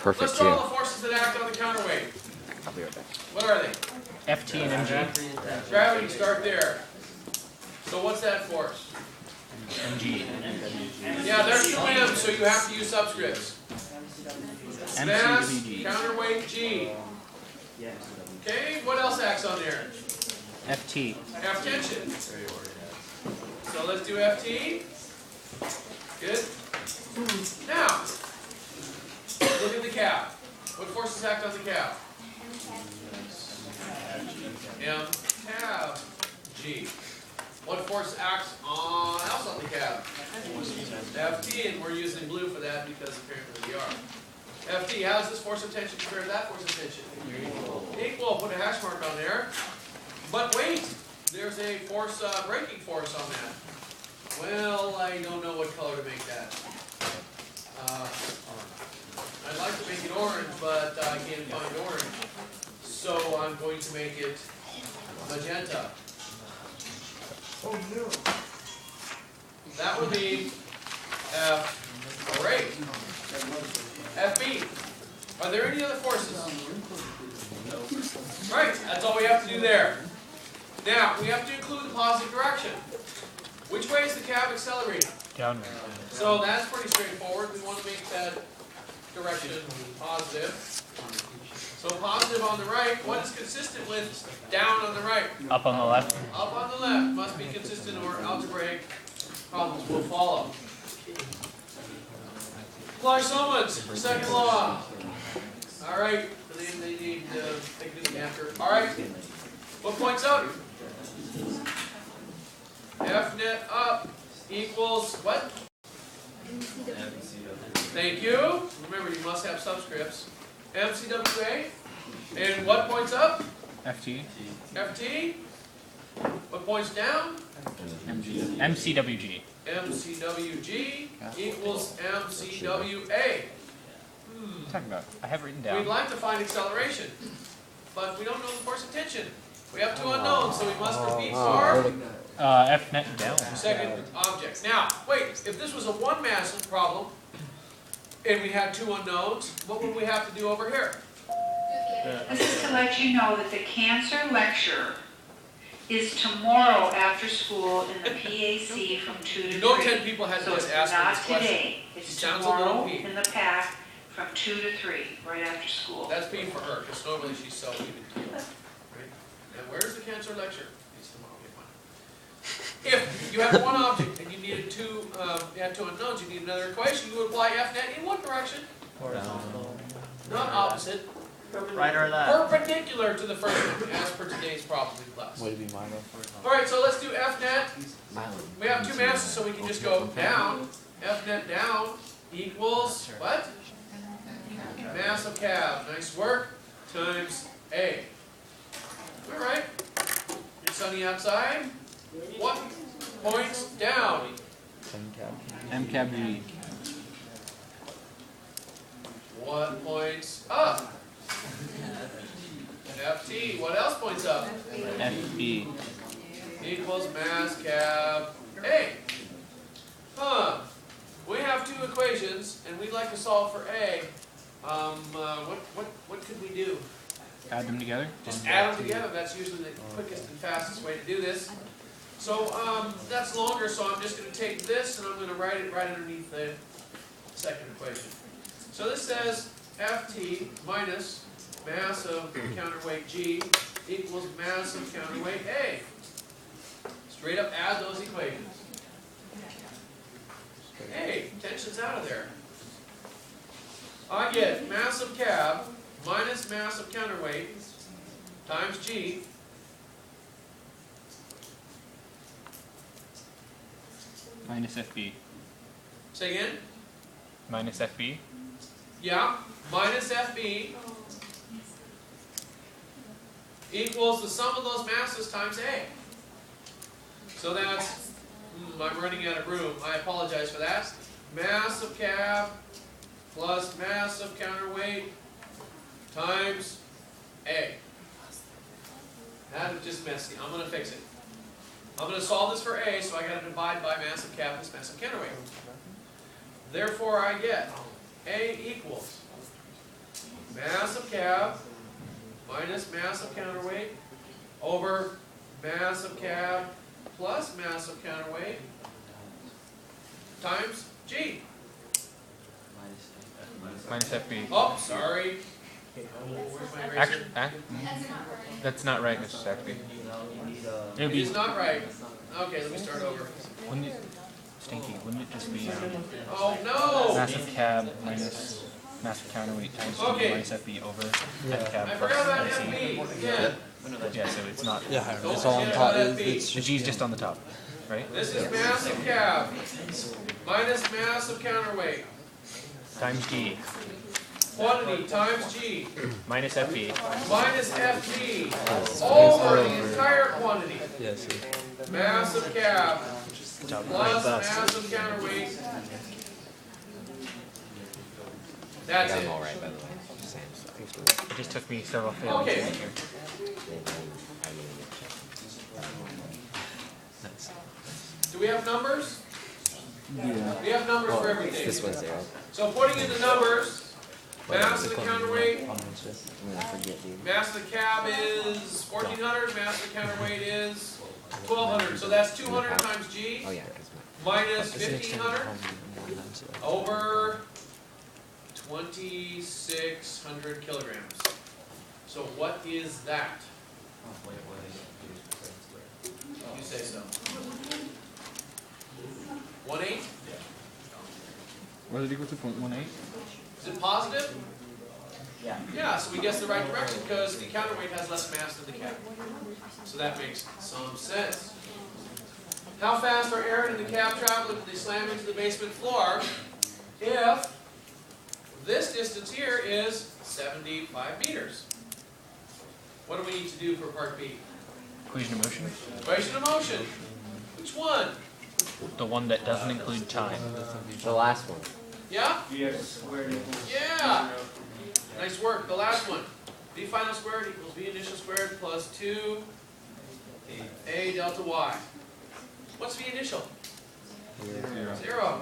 perfect Let's draw the forces that act on the counterweight. I'll be right back. What are they? FT and MG. Gravity, start there. So what's that force? MG. Yeah, there's two M's, so you have to use subscripts. Mass, MCWG. counterweight, G. Okay, what else acts on there? FT. F tension. So let's do FT. Good. Now, look at the cab. What forces act on the cab? M cab G. What force acts else on the cab? FT, and we're using blue for that because apparently we are. FT, how does this force of tension compare to that force of tension? Equal. Put a hash mark on there. But wait, there's a force, braking force on that. Well, I don't know what color to make that. I'd like to make it orange, but I can't find orange. So I'm going to make it magenta. Oh no. That would be F, great. FB. Are there any other forces? Right, that's all we have to do there. Now, we have to include the positive direction. Which way is the cab accelerating? Downward. So that's pretty straightforward. We want to make that direction positive. So positive on the right. What is consistent with down on the right? Up on the left. Up on the left must be consistent, or algebraic problems will follow. Clark-Sohmann's second law. All right, they need to take this after. All right, what points up? F net up equals what? Thank you. Remember, you must have subscripts. MCWA. And what points up? FT. FT. What points down? MG. MCWG. MCWG equals MCWA. Talking about. I have written We'd down. like to find acceleration, but we don't know the force of tension. We have two unknowns, so we must repeat for F net down. second object. Now, wait, if this was a one mass problem, and we had two unknowns, what would we have to do over here? This is to let you know that the cancer lecture is tomorrow after school in the PAC from 2 to 3. You know 10 people had So just it's asked me not this question. today. It's She sounds a little tomorrow peeved. in the PAC from 2 to 3, right after school. That's being for her, because normally she's so even keeled. Right? And where's the cancer lecture? It's tomorrow. Okay, fine. If you had one object and you needed two, you had two unknowns, you need another equation, you would apply F net in what direction? Not opposite. Right or left. Perpendicular to the first one, as per today's problem in class. Would it be Milo? Alright, so let's do F net. Milo. We have two masses, so we can just go down. F net down equals what? Mass of cab. Nice work. Times A. Alright. It's sunny outside. What points down? MCABG. What points up? FT. What else points up? FB. Equals mass cab A. We have two equations, and we'd like to solve for A. What could we do? Add them together. Just add them together. That's usually the quickest and fastest way to do this. So that's longer, so I'm just going to take this and I'm going to write it right underneath the second equation. So this says Ft minus mass of counterweight G equals mass of counterweight A. Straight up add those equations. Hey, tension's out of there. I get mass of cab minus mass of counterweight times G Minus FB. say again? Minus FB. Yeah, minus FB equals the sum of those masses times A. So that's, I'm running out of room. I apologize for that. Mass of cab plus mass of counterweight times A. That is just messy. I'm going to fix it. I'm going to solve this for A, so I got to divide by mass of cab plus mass of counterweight. Therefore, I get A equals minus mass of counterweight over mass of cab plus mass of counterweight times G. Minus FB. Oh, sorry. Where's my eraser? That's not right, Mr. Saxby. It would It be, is not right. Okay, let me start over. wouldn't it, Stinky, wouldn't it just be Oh, no! mass of cab minus mass of counterweight times G Okay. minus FB over F cab I plus forgot about MC? FB again. Yeah, so it's not, Yeah, Don't it's all on forget top. about FB. It's the G's just on the top, right? This is mass of cab minus mass of counterweight. Times G Quantity times G minus FB minus FG over the entire quantity. yes. Mass of cab job plus bus. mass of counterweight. That's it. All right, by the way. Just saying. It just took me several failures Okay. to get here. Do we have numbers? We have numbers for everything. This one's there. So putting in the numbers, mass of the counterweight, I'm gonna forget, dude. mass of the cab is 1400, mass of the counterweight is 1200. So that's 200 times G Oh yeah, because minus 1500 over 2600 kilograms. So what is that? You say so. 1/8? What is it equal to 0.18? Is it positive? Yeah, so we guess the right direction because the counterweight has less mass than the cab. So that makes some sense. How fast are Aaron and the cab traveling when they slam into the basement floor if this distance here is 75 meters? What do we need to do for part B? Equation of motion? Equation of motion. Which one? The one that doesn't include time. the last one. Yeah? Yeah! Nice work. The last one. V final squared equals V initial squared plus 2A delta Y. What's V initial? 0.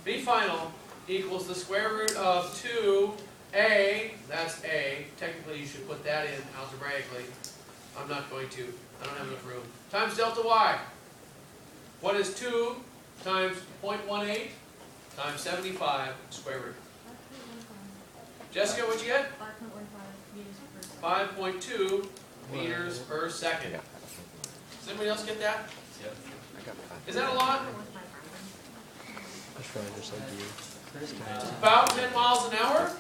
V final equals the square root of 2A, that's A. Technically you should put that in algebraically. I'm not going to. I don't have enough room. Times delta Y. What is 2 times 0.18 times 75 square root? Jessica, what'd you get? 5.2 meters per second. Does anybody else get that? Is that a lot? About 10 miles an hour?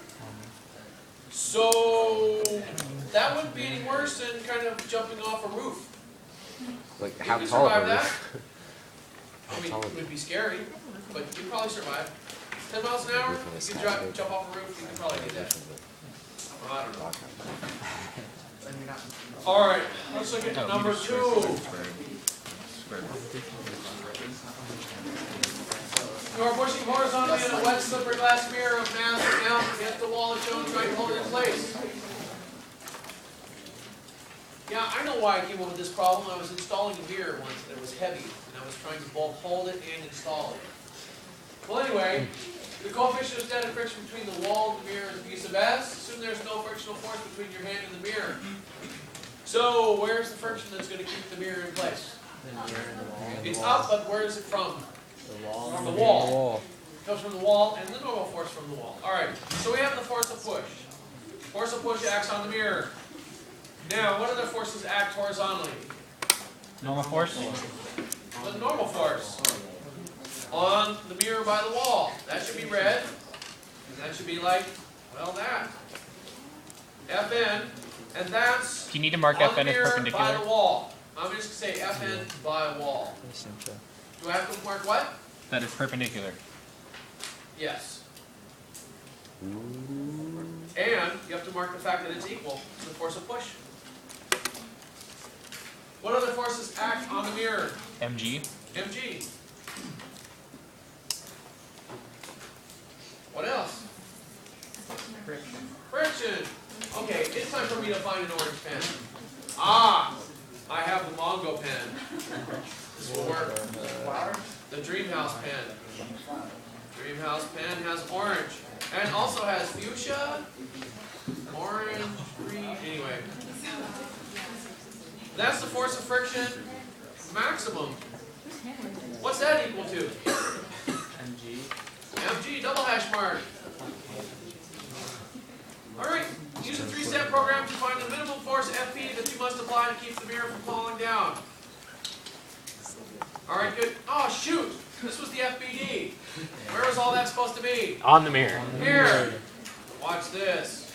So that wouldn't be any worse than kind of jumping off a roof. Like You how could tall survive are that. we? I mean, it would be scary, but you'd probably survive. 10 miles an hour, you could jump off a roof, you could probably do that. Well, I don't know. Alright, let's look at number 2. You are pushing horizontally in a wet, slippery glass mirror of mass down against the wall of shown, trying to hold it in place. Yeah, I know why I came up with this problem. I was installing a mirror once and it was heavy, and I was trying to both hold it and install it. Well, anyway, the coefficient of static friction between the wall and the mirror is a piece of S. Assume there's no frictional force between your hand and the mirror. So, where's the friction that's going to keep the mirror in place? It's up, but where is it from? From the wall. It comes from the wall and the normal force from the wall. Alright, so we have the force of push. Force of push acts on the mirror. Now, what other forces act horizontally? Normal force? The normal force on the mirror by the wall. That should be red. And that should be like, well, that. Fn. And that's Do you need to mark on the Fn as mirror by perpendicular? the wall. I'm just going to say Fn by wall. Do I have to mark what? That is perpendicular. Yes. And you have to mark the fact that it's equal to the force of push. What other forces act on the mirror? Mg. Mg. What else? Friction. Okay, it's time for me to find an orange pen. Ah, I have the Mongo pen. This will work. The Dreamhouse pen. Dreamhouse pen has orange. And also has fuchsia, orange, green, anyway. That's the force of friction maximum. What's that equal to? MG. MG, double hash mark. Alright, use a 3-step program to find the minimum force FP that you must apply to keep the mirror from falling down. Alright, good. Oh, shoot! This was the FBD. Where was all that supposed to be? On the mirror. Here! Watch this.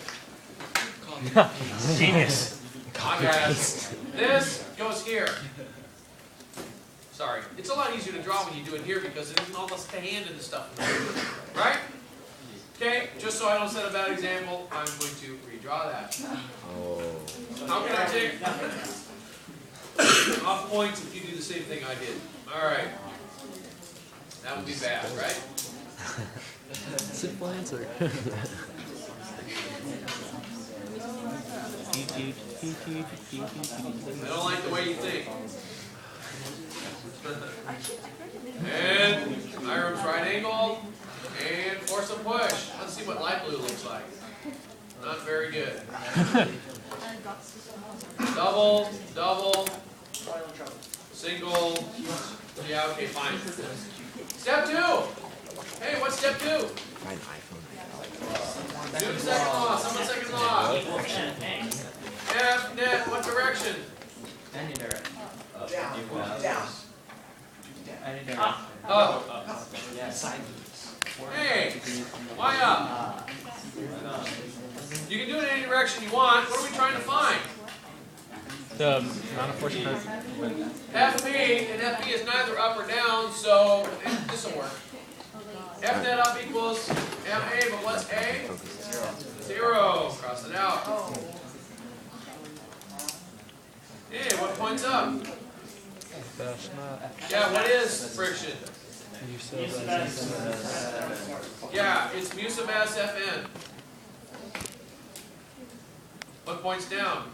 Genius. I got it. This goes here. Sorry. It's a lot easier to draw when you do it here because it isn't all the hand and the stuff. Right? Okay, just so I don't set a bad example, I'm going to redraw that. Oh. How can I take off points if you do the same thing I did? Alright. That would be bad, right? Simple answer. I don't like the way you think. And Hiram's right angle. And force a push. Let's see what light blue looks like. Not very good. Double, double, single. Yeah, okay, fine. Step 2. Hey, what's step 2? Find iPhone. Do the second law. Someone second law. F net, what direction? Any direction. Down. Any direction. Up. Yeah. Hey, why up? You can do it in any direction you want. What are we trying to find? The amount of force present. FP, and FP is neither up or down, so this will work. F net up equals MA, but what's A? 0. Cross it out. Hey, what points up? Yeah, what is friction? Yeah, it's mu sub S Fn. What points down?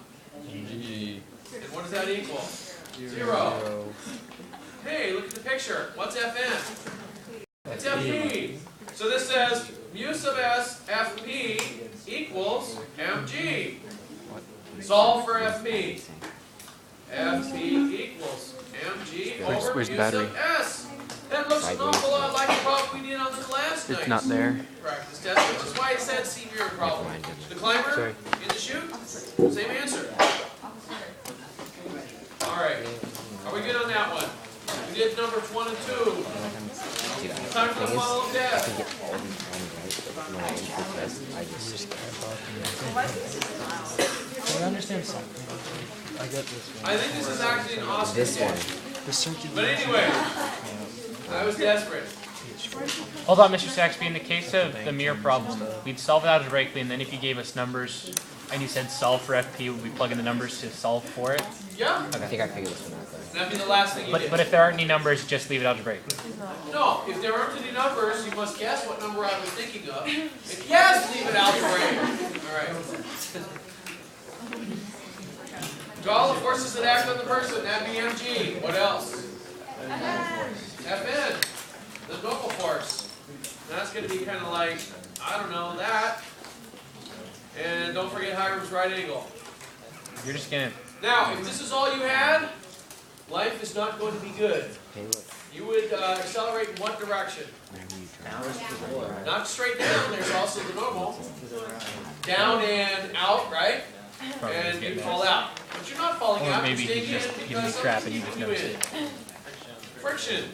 G. And what does that equal? 0. Hey, look at the picture. What's Fn? It's Fp. So this says mu sub S Fp equals mg. Solve for Fp. Fp equals mg over mu sub S. That looks an awful lot like the problem we did on the last night. It's not there. Practice test, which is why it said see mirror problem. The climber in the chute, same answer. Alright, are we good on that one? We did numbers 1 and 2. Time for the funnel of I death. can get all these ones right, but when I enter the test, I just I understand something. I get this one. I think this is actually an awesome this one. The circuit. But anyway, I was desperate. Hold on, Mr. Saxby. In the case of the mirror problem, we'd solve it algebraically, and then if you gave us numbers and you said solve for FP, would we plug in the numbers to solve for it? Yeah, I think I figured this one out though. that'd be the last thing you did. But if there aren't any numbers, just leave it algebraically. No, if there aren't any numbers, you must guess what number I was thinking of. If yes, leave it algebraic. Alright. Draw the forces that act on the person, that'd be mg. What else? Fn, the local force. That's going to be kind of like, I don't know, that. And don't forget Hiram's right angle. You're just gonna. Now, if this is all you had, life is not going to be good. Hey, look. You would accelerate in what direction? Not straight down, there's also the normal. Down and out, right? And you fall out. But you're not falling Or out, maybe you're he's staying just in giving you because crap and you something's just keeping notice you in. Friction.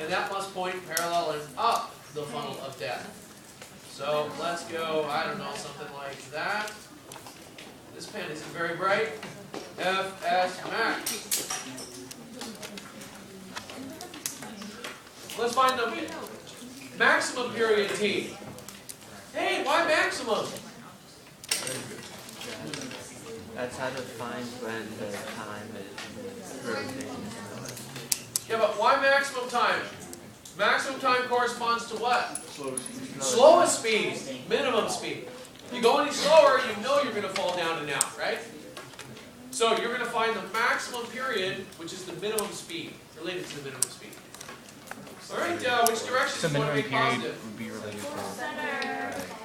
And that must point parallel and up the funnel of death. So let's go, I don't know, something like that. This pen isn't very bright. Fs max. Let's find the maximum period T. Hey, why maximum? That's how to find when the time is rotating. Yeah, but why maximum time? Maximum time corresponds to what? Slowest speed, minimum speed. You go any slower, you know you're going to fall down and out, right? So you're going to find the maximum period, which is the minimum speed, related to the minimum speed. All right, which direction So do you want to minimum make period positive? would be related to.